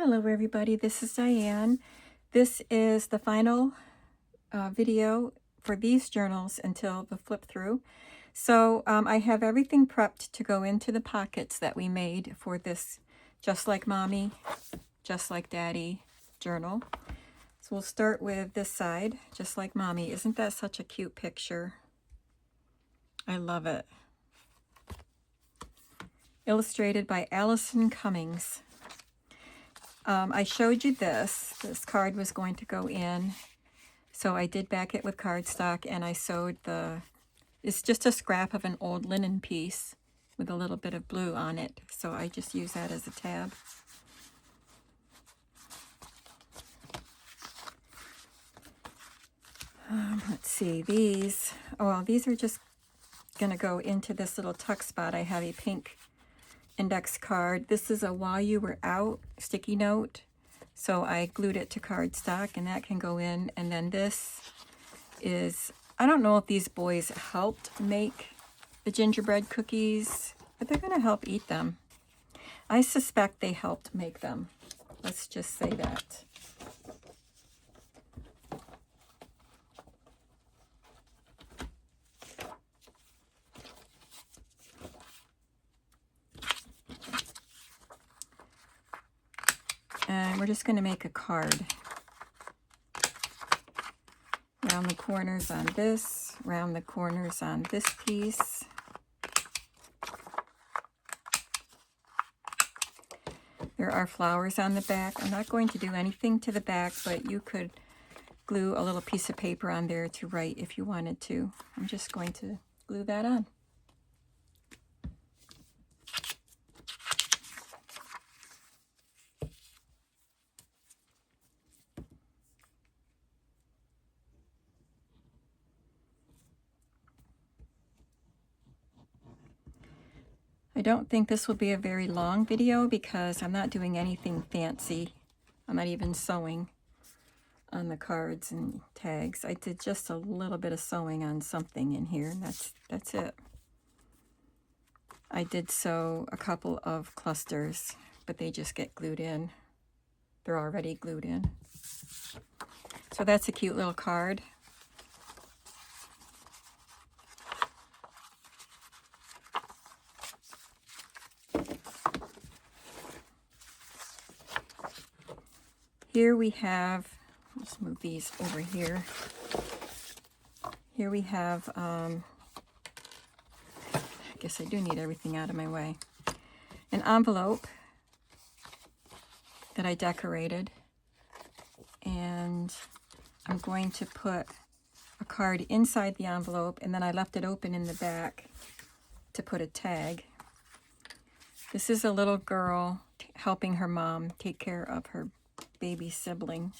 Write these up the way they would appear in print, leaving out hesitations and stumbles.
Hello everybody, this is Diane. This is the final video for these journals until the flip through. So I have everything prepped to go into the pockets that we made for this Just Like Mommy, Just Like Daddy journal. So we'll start with this side, Just Like Mommy. Isn't that such a cute picture? I love it. Illustrated by Allison Cummings. I showed you this. This card was going to go in. So I did back it with cardstock and I sewed it's just a scrap of an old linen piece with a little bit of blue on it. So I just use that as a tab. Let's see, these are just going to go into this little tuck spot. I have a pink index card. This is a While You Were Out sticky note. So I glued it to cardstock and that can go in. And then this is, I don't know if these boys helped make the gingerbread cookies, but they're going to help eat them. I suspect they helped make them. Let's just say that. And we're just going to make a card. Round the corners on this, round the corners on this piece. There are flowers on the back. I'm not going to do anything to the back, but you could glue a little piece of paper on there to write if you wanted to. I'm just going to glue that on. I don't think this will be a very long video because I'm not doing anything fancy. I'm not even sewing on the cards and tags. I did just a little bit of sewing on something in here, and that's it. I did sew a couple of clusters, but they just get glued in. They're already glued in. So that's a cute little card. Here we have, let's move these over here. Here we have, I guess I do need everything out of my way. An envelope that I decorated. And I'm going to put a card inside the envelope, and then I left it open in the back to put a tag. This is a little girl helping her mom take care of her baby sibling.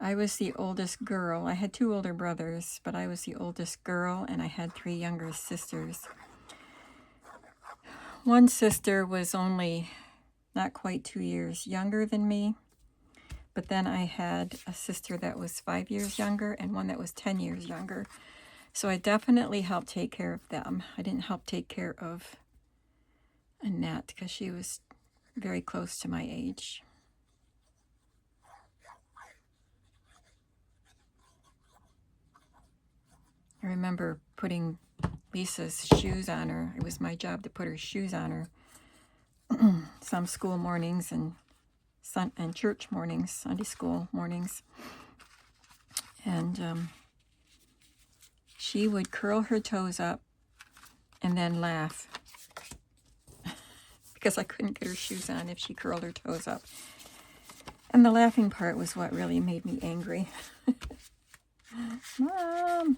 I was the oldest girl. I had 2 older brothers, but I was the oldest girl, and I had 3 younger sisters. One sister was only not quite 2 years younger than me, but then I had a sister that was 5 years younger and one that was 10 years younger. So I definitely helped take care of them. I didn't help take care of Annette because she was very close to my age. I remember putting Lisa's shoes on her. It was my job to put her shoes on her some school mornings and church mornings, Sunday school mornings. And she would curl her toes up and then laugh because I couldn't get her shoes on if she curled her toes up. And the laughing part was what really made me angry. Mom!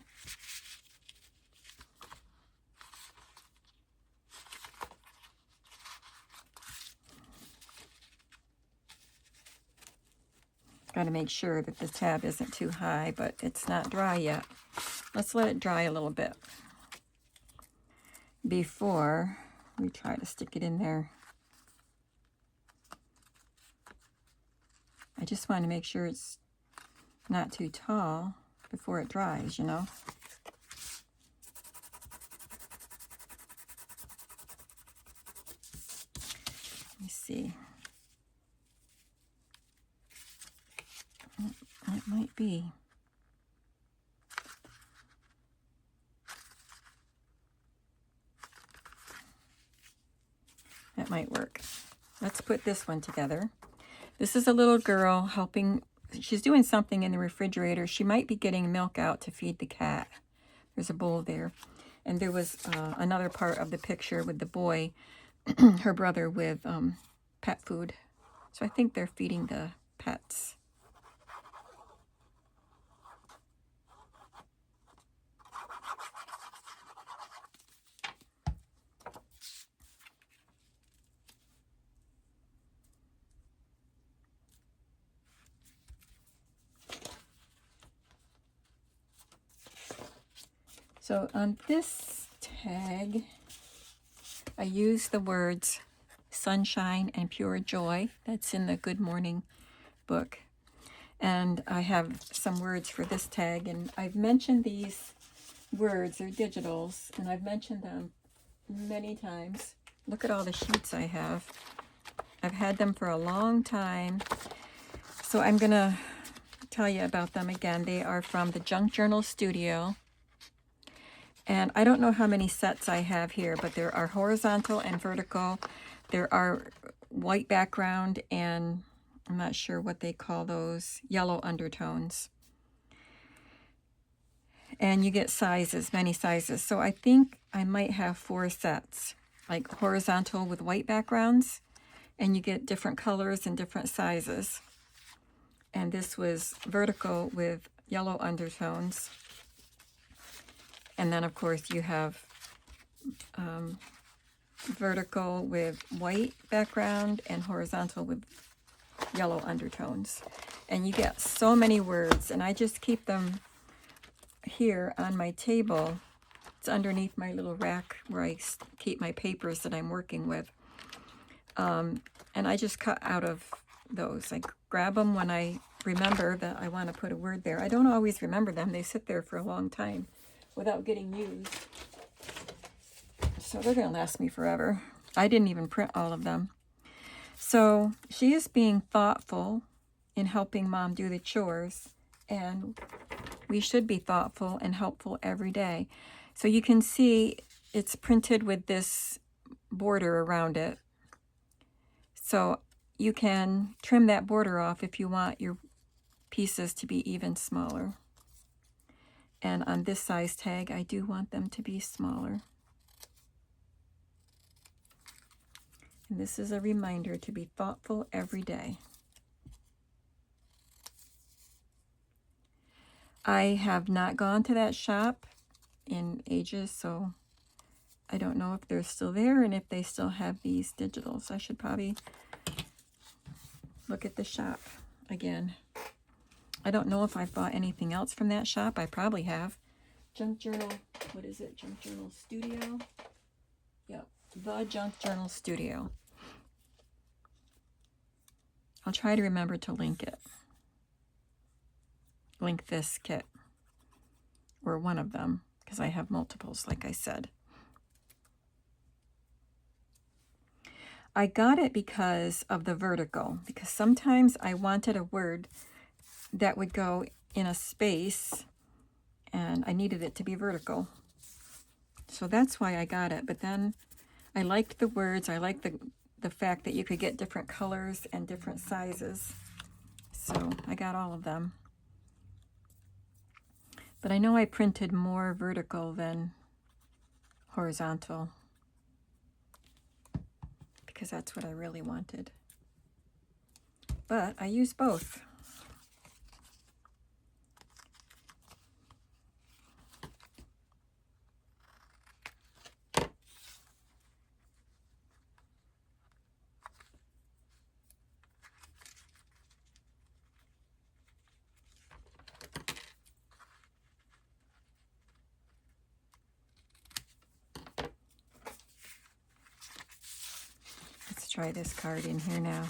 Got to make sure that the tab isn't too high, but it's not dry yet. Let's let it dry a little bit before we try to stick it in there. I I just want to make sure it's not too tall before it dries, you know. Let me see. It might be. That might work. Let's put this one together. This is a little girl helping. She's doing something in the refrigerator. She might be getting milk out to feed the cat. There's a bowl there. And there was another part of the picture with the boy, her brother, with pet food. So I think they're feeding the pets. So on this tag, I use the words sunshine and pure joy. That's in the Good Morning book. And I have some words for this tag, and I've mentioned these words, they're digitals, and I've mentioned them many times. Look at all the sheets I have. I've had them for a long time. So I'm gonna tell you about them again. They are from the Junk Journal Studio. And I don't know how many sets I have here, but there are horizontal and vertical. There are white background and I'm not sure what they call those, yellow undertones. And you get sizes, many sizes. So I think I might have 4 sets, like horizontal with white backgrounds, and you get different colors and different sizes. And this was vertical with yellow undertones. And then, of course, you have vertical with white background and horizontal with yellow undertones. And you get so many words, and I just keep them here on my table. It's underneath my little rack where I keep my papers that I'm working with. And I just cut out of those. I grab them when I remember that I want to put a word there. I don't always remember them. They sit there for a long time without getting used. So they're going to last me forever. I didn't even print all of them. So she is being thoughtful in helping Mom do the chores, and we should be thoughtful and helpful every day. So you can see it's printed with this border around it. So you can trim that border off if you want your pieces to be even smaller. And on this size tag, I do want them to be smaller. And this is a reminder to be thoughtful every day. I have not gone to that shop in ages, so I don't know if they're still there and if they still have these digitals. I should probably look at the shop again. I don't know if I've bought anything else from that shop. I probably have. Junk Journal, what is it? Junk Journal Studio? Yep, the Junk Journal Studio. I'll try to remember to link it. Link this kit. Or one of them, because I have multiples, like I said. I got it because of the vertical, because sometimes I wanted a word that would go in a space, and I needed it to be vertical. So that's why I got it. But then I liked the words. I liked the fact that you could get different colors and different sizes. So I got all of them. But I know I printed more vertical than horizontal, because that's what I really wanted. But I use both. Let's try this card in here now.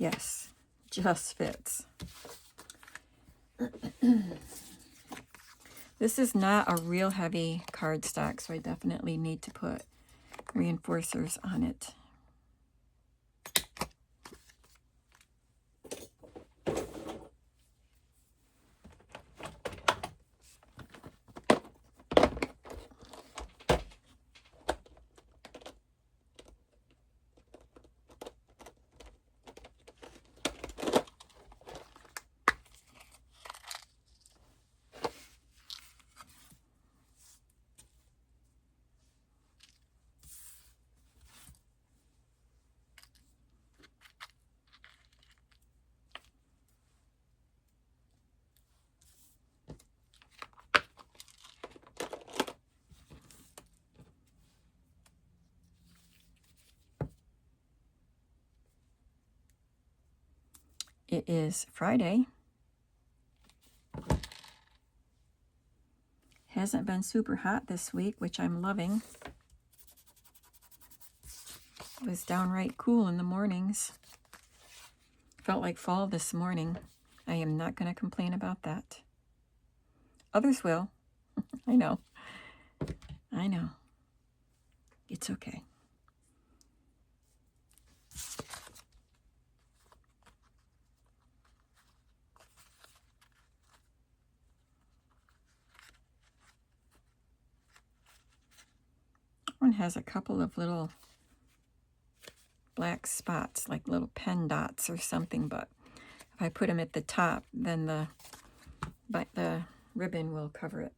Yes, just fits. This is not a real heavy cardstock, so I definitely need to put reinforcers on it. It is Friday. Hasn't been super hot this week, which I'm loving. It was downright cool in the mornings. Felt like fall this morning. I am not going to complain about that. Others will. I know. I know. It's okay. One has a couple of little black spots, like little pen dots or something, but if I put them at the top, then the ribbon will cover it.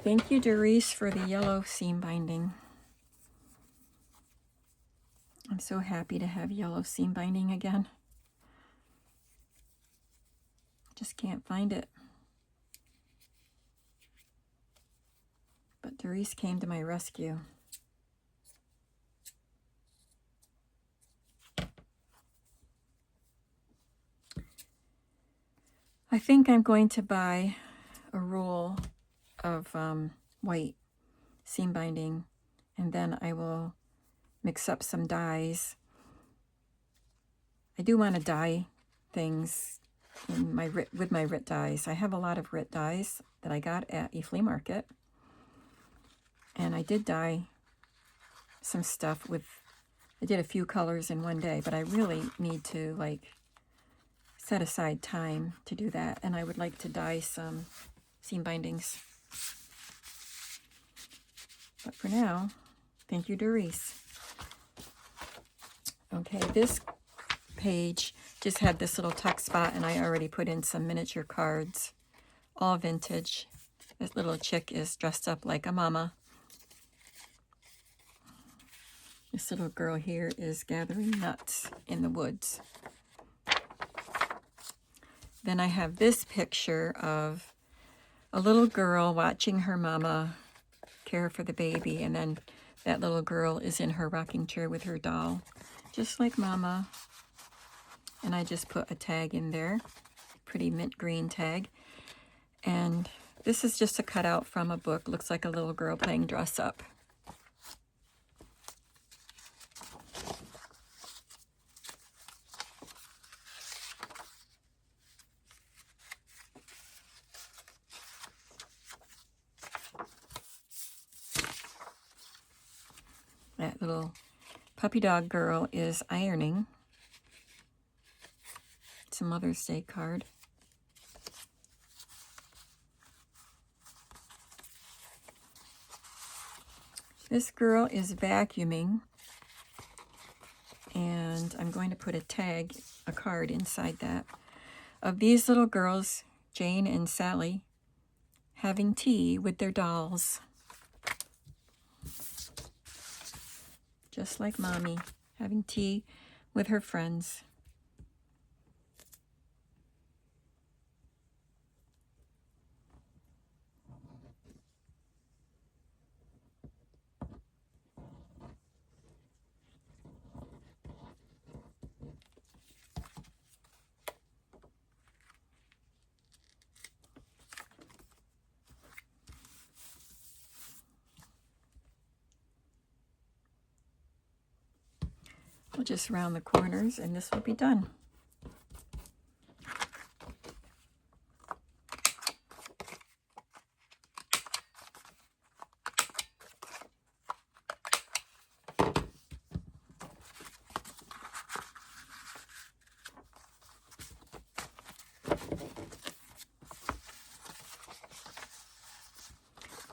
Thank you, Doris, for the yellow seam binding. I'm so happy to have yellow seam binding again. Just can't find it. But Doris came to my rescue. I think I'm going to buy a roll of white seam binding, and then I will mix up some dyes. I do want to dye things in with my RIT dyes. I have a lot of RIT dyes that I got at a flea market, and I did dye some stuff I did a few colors in one day, but I really need to set aside time to do that, and I would like to dye some seam bindings. But for now, thank you, Doris. Okay, this page just had this little tuck spot, and I already put in some miniature cards, all vintage. This little chick is dressed up like a mama. This little girl here is gathering nuts in the woods. Then I have this picture of a little girl watching her mama care for the baby, and then that little girl is in her rocking chair with her doll, just like mama. And I just put a tag in there, pretty mint green tag. And this is just a cutout from a book. Looks like a little girl playing dress up. That little puppy dog girl is ironing. It's a Mother's Day card. This girl is vacuuming, and I'm going to put a card inside that, of these little girls, Jane and Sally, having tea with their dolls. Just like mommy, having tea with her friends. We'll just round the corners and this will be done.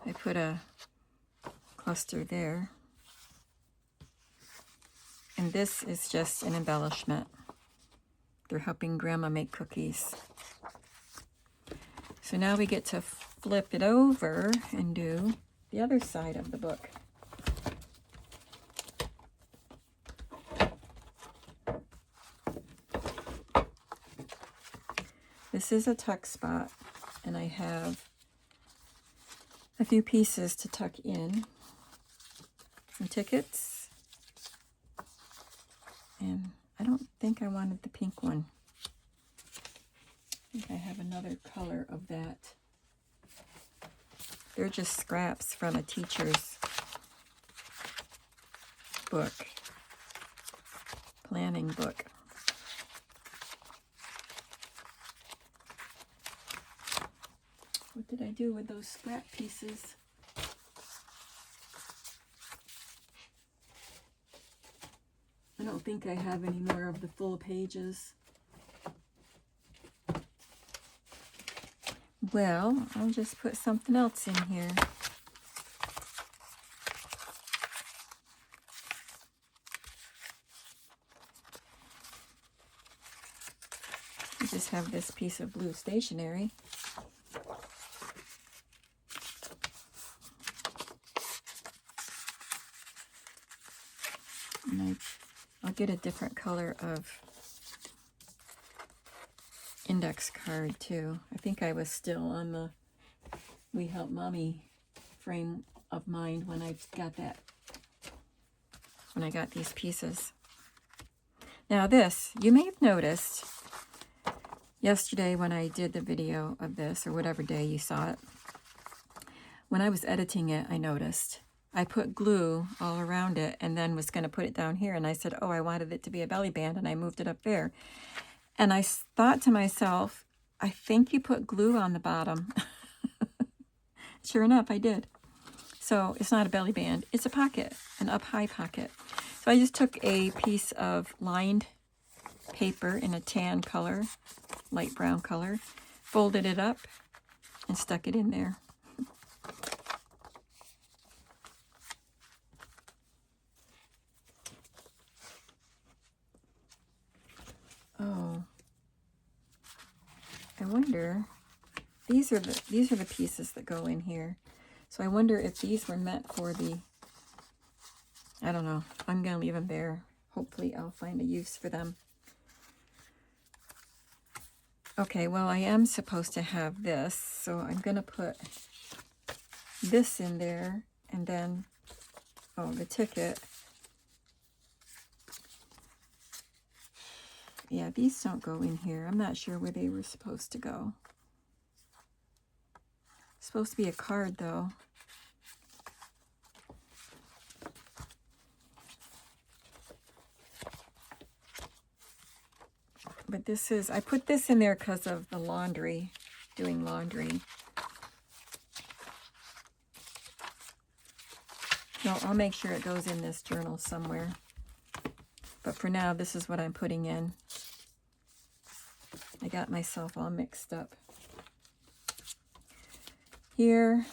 I put a cluster there. And this is just an embellishment. They're helping Grandma make cookies. So now we get to flip it over and do the other side of the book. This is a tuck spot, and I have a few pieces to tuck in. Some tickets. And I don't think I wanted the pink one. I think I have another color of that. They're just scraps from a teacher's book, planning book. What did I do with those scrap pieces? I don't think I have any more of the full pages. Well, I'll just put something else in here. I just have this piece of blue stationery. And I'll get a different color of index card too. I think I was still on the We Help Mommy frame of mind when I got these pieces. Now this, you may have noticed yesterday when I did the video of this, or whatever day you saw it, when I was editing it, I noticed I put glue all around it and then was going to put it down here. And I said, oh, I wanted it to be a belly band, and I moved it up there. And I thought to myself, I think you put glue on the bottom. Sure enough, I did. So it's not a belly band. It's a pocket, an up-high pocket. So I just took a piece of lined paper in a tan color, light brown color, folded it up, and stuck it in there. Oh, I wonder, these are the pieces that go in here. So I wonder if these were meant for the, I don't know. I'm going to leave them there. Hopefully I'll find a use for them. Okay, well, I am supposed to have this, so I'm going to put this in there, and then, oh, the ticket. Yeah, these don't go in here. I'm not sure where they were supposed to go. It's supposed to be a card, though. But this is, I put this in there because of the laundry, doing laundry. No, I'll make sure it goes in this journal somewhere. But for now, this is what I'm putting in. I got myself all mixed up. Here.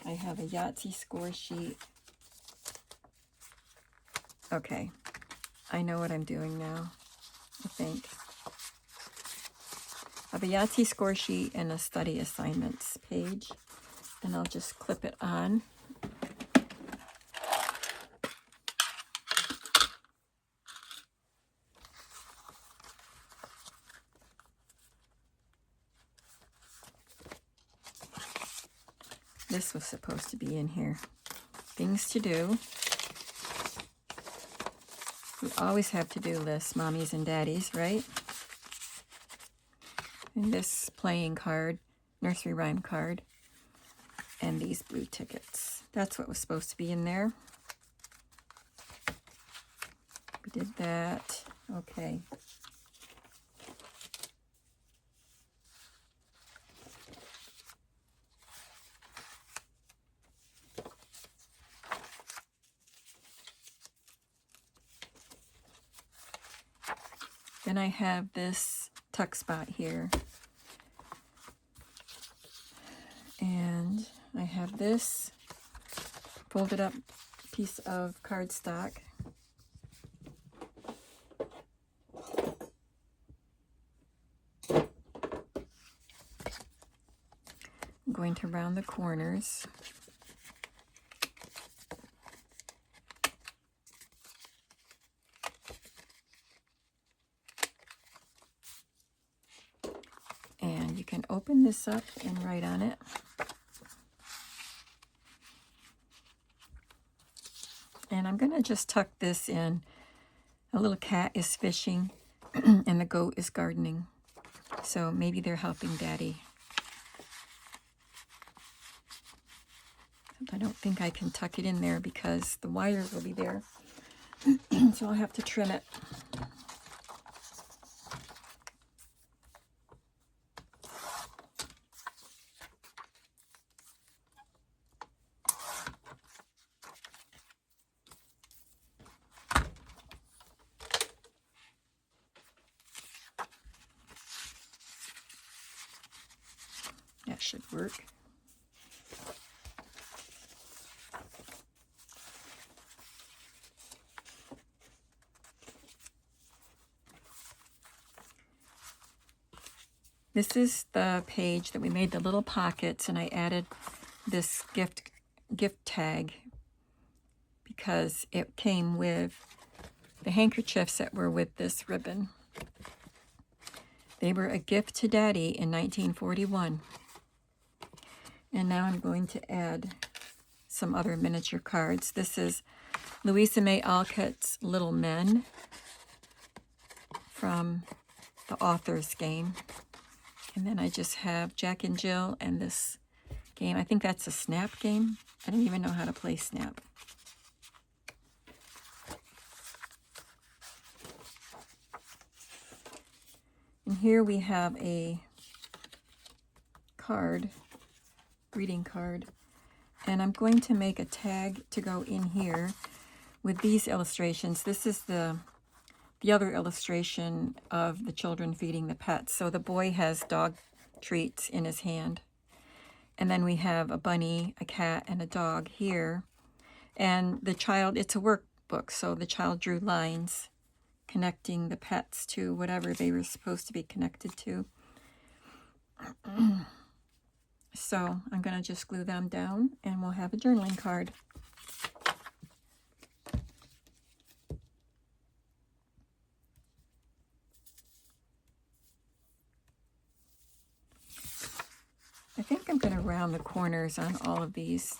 I have a Yahtzee score sheet. Okay, I know what I'm doing now, I think. I have a Yahtzee score sheet and a study assignments page, and I'll just clip it on. This was supposed to be in here. things to do. We always have to-do lists, mommies and daddies, right? And this playing card, nursery rhyme card, and these blue tickets. That's what was supposed to be in there. We did that. Okay. Then I have this tuck spot here. And I have this folded up piece of cardstock. I'm going to round the corners. And you can open this up and write on it. And I'm going to just tuck this in. A little cat is fishing and the goat is gardening. So maybe they're helping Daddy. I don't think I can tuck it in there because the wires will be there. So I'll have to trim it. That should work. This is the page that we made the little pockets, and I added this gift tag because it came with the handkerchiefs that were with this ribbon. They were a gift to Daddy in 1941. And now I'm going to add some other miniature cards. This is Louisa May Alcott's Little Men from the author's game. And then I just have Jack and Jill and this game. I think that's a Snap game. I don't even know how to play Snap. And here we have a card, greeting card. And I'm going to make a tag to go in here with these illustrations. This is the other illustration of the children feeding the pets. So the boy has dog treats in his hand. And then we have a bunny, a cat, and a dog here. And the child, it's a workbook, so the child drew lines connecting the pets to whatever they were supposed to be connected to. So I'm going to just glue them down and we'll have a journaling card. I think I'm going to round the corners on all of these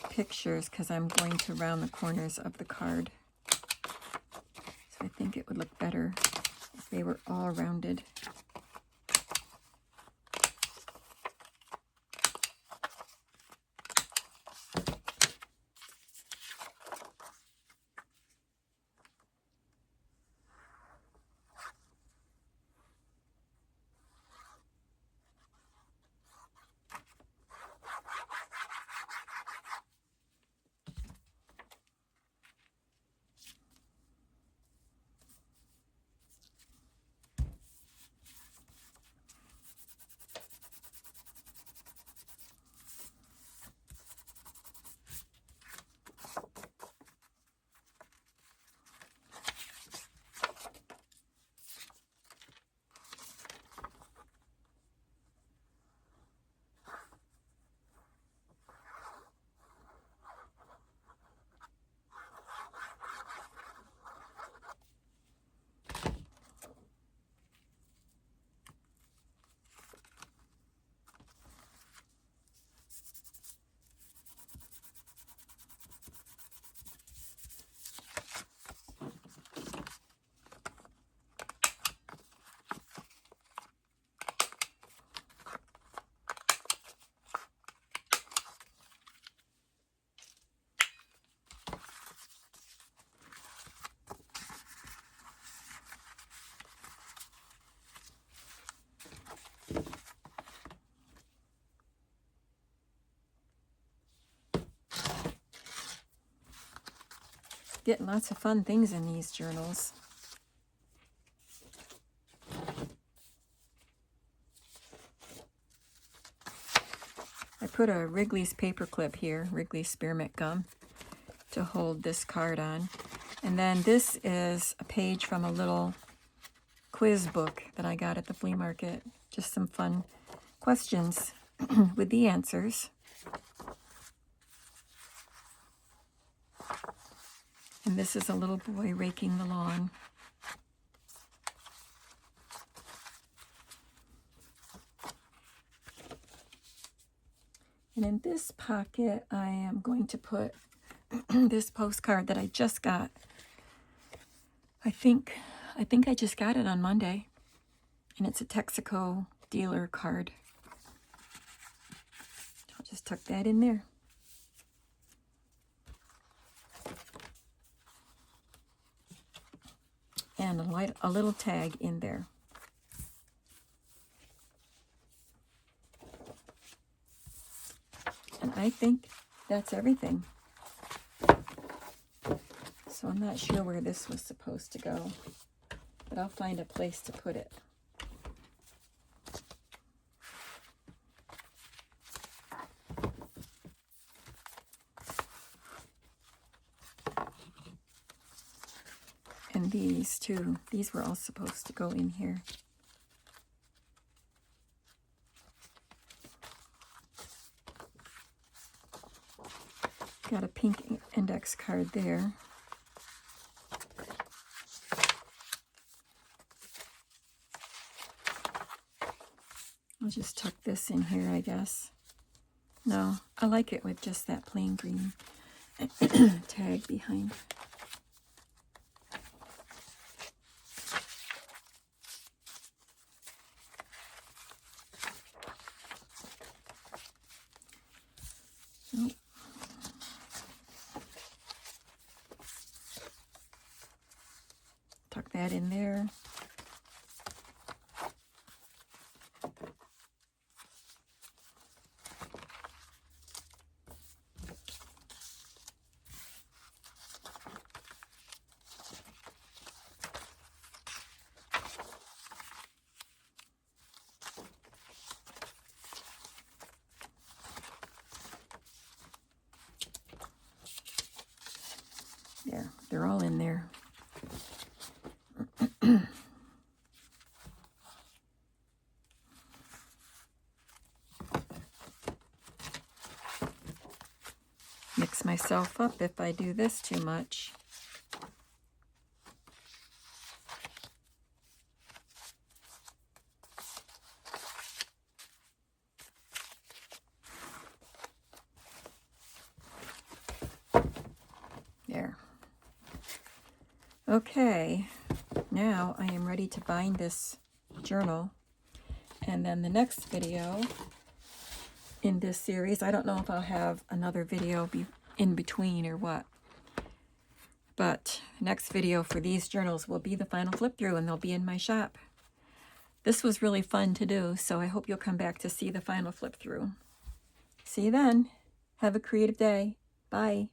pictures because I'm going to round the corners of the card. So I think it would look better if they were all rounded. getting lots of fun things in these journals. I put a Wrigley's paperclip here, Wrigley's spearmint gum, to hold this card on. And then this is a page from a little quiz book that I got at the flea market. Just some fun questions with the answers. And this is a little boy raking the lawn. And in this pocket, I am going to put this postcard that I just got. I think I just got it on Monday. And it's a Texaco dealer card. I'll just tuck that in there. And a little tag in there. And I think that's everything. So I'm not sure where this was supposed to go, but I'll find a place to put it. And these too, these were all supposed to go in here. Got a pink index card there. I'll just tuck this in here, I guess. No, I like it with just that plain green tag behind. Oh. Tuck that in there. There, they're all in there. Mix myself up if I do this too much. There. Okay, now I am ready to bind this journal. And then the next video in this series, I don't know if I'll have another video in between or what, but the next video for these journals will be the final flip through, and they'll be in my shop. This was really fun to do, so I hope you'll come back to see the final flip through. See you then. Have a creative day. Bye.